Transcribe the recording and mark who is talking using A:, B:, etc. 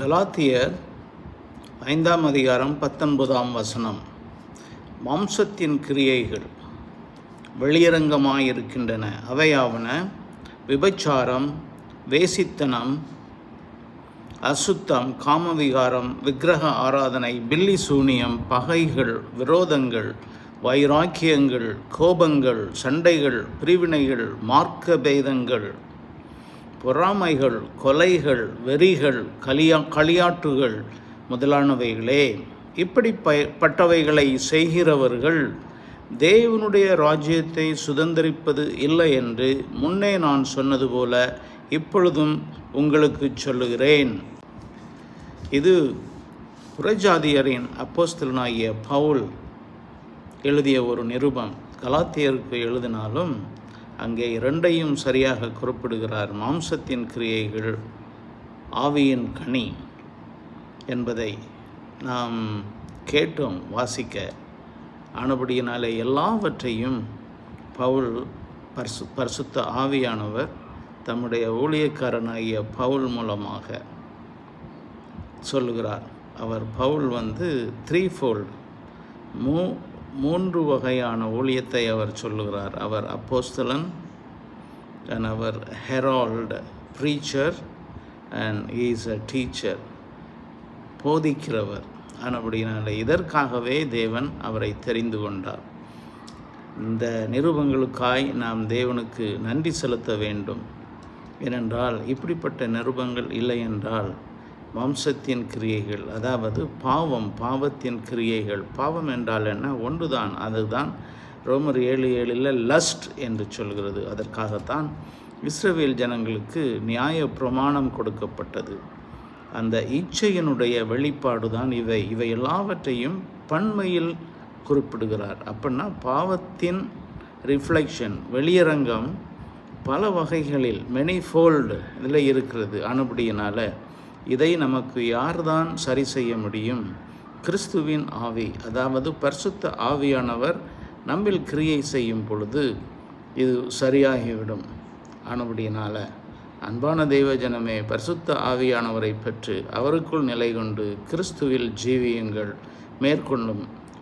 A: கலாத்தியர் 5ஆம் அதிகாரம் 19ஆம் வசனம். மாம்சத்தின் கிரியைகள் வெளியரங்கமாயிருக்கின்றன. அவையாவன: விபச்சாரம், வேசித்தனம், அசுத்தம், காமவிகாரம், விக்கிரக ஆராதனை, பில்லி சூனியம், பகைகள், விரோதங்கள், வைராக்கியங்கள், கோபங்கள், சண்டைகள், பிரிவினைகள், மார்க்க பேதங்கள், பொறாமைகள், கொலைகள், வெறிகள், களியாட்டுகள் முதலானவைகளே. இப்படிப்பட்டவைகளை செய்கிறவர்கள் தேவனுடைய ராஜ்யத்தை சுதந்தரிப்பது இல்லை என்று முன்னே நான் சொன்னது போல இப்பொழுதும் உங்களுக்கு சொல்லுகிறேன். இது புறஜாதியரின் அப்போஸ்தலனாகிய பவுல் எழுதிய ஒரு நிருபம். கலாத்தியருக்கு எழுதினாலும் அங்கே இரண்டையும் சரியாக குறிப்பிடுகிறார். மாம்சத்தின் கிரியைகள், ஆவியின் கனி என்பதை நாம் கேட்டோம் வாசிக்க. ஆனபடியினாலே எல்லாவற்றையும் பவுல் பரிசுத்த ஆவியானவர் தம்முடைய ஊழியக்காரனாகிய பவுல் மூலமாக சொல்லுகிறார். பவுல் த்ரீஃபோல்ட், மூன்று வகையான ஊழியத்தை அவர் சொல்லுகிறார். அவர் அப்போஸ்தலன், அண்ட் அவர் herald, preacher, and he is a teacher, போதிக்கிறவர். ஆனபடினால இதற்காகவே தேவன் அவரை தெரிந்து கொண்டார். இந்த நிருபங்களுக்காய் நாம் தேவனுக்கு நன்றி செலுத்த வேண்டும். ஏனென்றால் இப்படிப்பட்ட நிருபங்கள் இல்லை என்றால் வம்சத்தின் கிரியைகள், அதாவது பாவத்தின் கிரியைகள். பாவம் என்றால் என்ன? ஒன்றுதான், அதுதான் ரோமர் 7:7 லஸ்ட் என்று சொல்கிறது. அதற்காகத்தான் இஸ்ரவேல் ஜனங்களுக்கு நியாய பிரமாணம் கொடுக்கப்பட்டது. அந்த இச்சையினுடைய வெளிப்பாடு தான் இவை எல்லாவற்றையும் பன்மையில் குறிப்பிடுகிறார். அப்படின்னா பாவத்தின் ரிஃப்ளெக்ஷன், வெளியரங்கம் பல வகைகளில், மெனிஃபோல்டு இதில் இருக்கிறது. ஆனபடியினால இதை நமக்கு யார்தான் சரி செய்ய முடியும்? கிறிஸ்துவின் ஆவி, அதாவது பரிசுத்த ஆவியானவர் நம்மில் கிரியை செய்யும் பொழுது இது சரியாகிவிடும். ஆனபடியினால அன்பான தெய்வ ஜனமே, பரிசுத்த ஆவியானவரை பெற்று அவருக்குள் நிலை கொண்டு கிறிஸ்துவில் ஜீவியுங்கள். மேற்கொள்ளும்